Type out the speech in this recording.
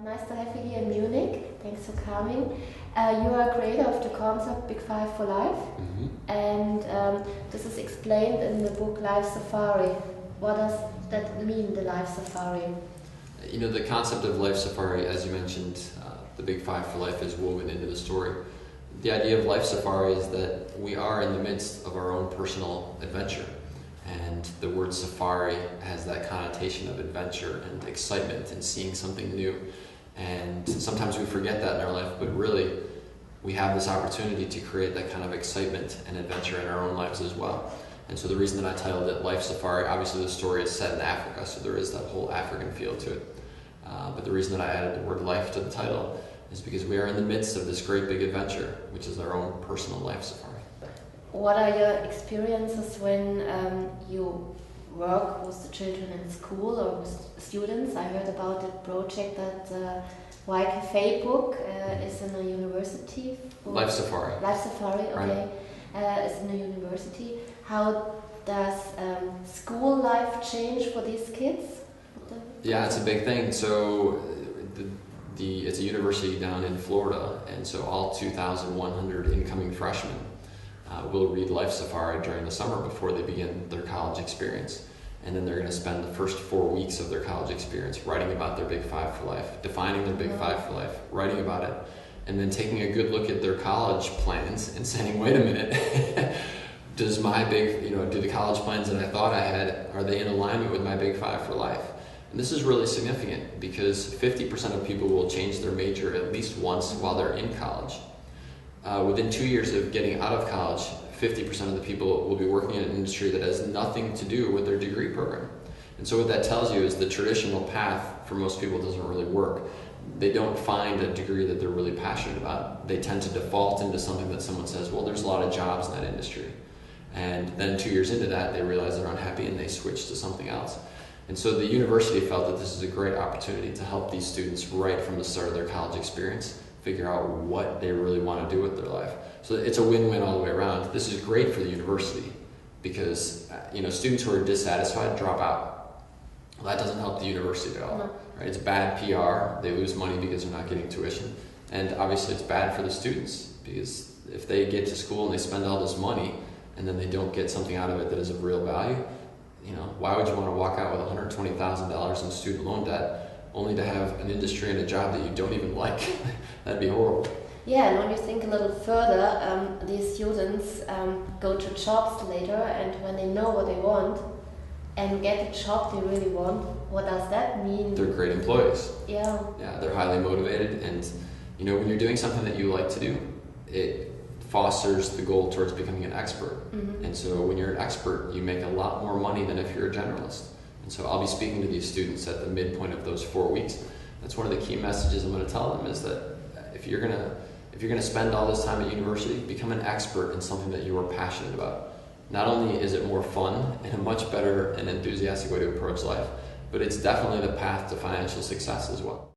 Nice to have you here in Munich. Thanks for coming. You are creator of the concept Big Five for Life, and this is explained in the book Life Safari. What does that mean, the Life Safari? You know, the concept of Life Safari, as you mentioned, the Big Five for Life is woven into the story. The idea of Life Safari is that we are in the midst of our own personal adventure. And the word safari has that connotation of adventure and excitement and seeing something new. And sometimes we forget that in our life, but really we have this opportunity to create that kind of excitement and adventure in our own lives as well. And so the reason that I titled it Life Safari, obviously the story is set in Africa, so there is that whole African feel to it. But the reason that I added the word life to the title is because we are in the midst of this great big adventure, which is our own personal life safari. What are your experiences when you work with the children in school or with students? I heard about a project that Y Cafe book is in a university. Life Safari. Life Safari, okay. Right. Is in a university. How does school life change for these kids? Yeah, it's a big thing. So it's a university down in Florida, and so all 2,100 incoming freshmen will read Life Safari during the summer before they begin their college experience. And then they're going to spend the first 4 weeks of their college experience writing about their Big Five for Life, defining their Big Five for Life, writing about it, and then taking a good look at their college plans and saying, wait a minute, do the college plans that I thought I had, are they in alignment with my Big Five for Life? And this is really significant because 50% of people will change their major at least once while they're in college. Within 2 years of getting out of college, 50% of the people will be working in an industry that has nothing to do with their degree program. And so what that tells you is the traditional path for most people doesn't really work. They don't find a degree that they're really passionate about. They tend to default into something that someone says, well, there's a lot of jobs in that industry. And then 2 years into that, they realize they're unhappy and they switch to something else. And so the university felt that this is a great opportunity to help these students right from the start of their college experience figure out what they really want to do with their life. So it's a win-win all the way around. This is great for the university because students who are dissatisfied drop out. Well, that doesn't help the university at all. No. Right? It's bad PR. They lose money because they're not getting tuition. And obviously it's bad for the students because if they get to school and they spend all this money and then they don't get something out of it that is of real value, why would you want to walk out with $120,000 in student loan debt only to have an industry and a job that you don't even like? That'd be horrible. Yeah, and when you think a little further, these students go to jobs later, and when they know what they want and get the job they really want, what does that mean? They're great employees. Yeah. Yeah, they're highly motivated, and when you're doing something that you like to do, it fosters the goal towards becoming an expert. And so when you're an expert, you make a lot more money than if you're a generalist. And so I'll be speaking to these students at the midpoint of those 4 weeks. That's one of the key messages I'm going to tell them is that if you're going to spend all this time at university, become an expert in something that you are passionate about. Not only is it more fun and a much better and enthusiastic way to approach life, but it's definitely the path to financial success as well.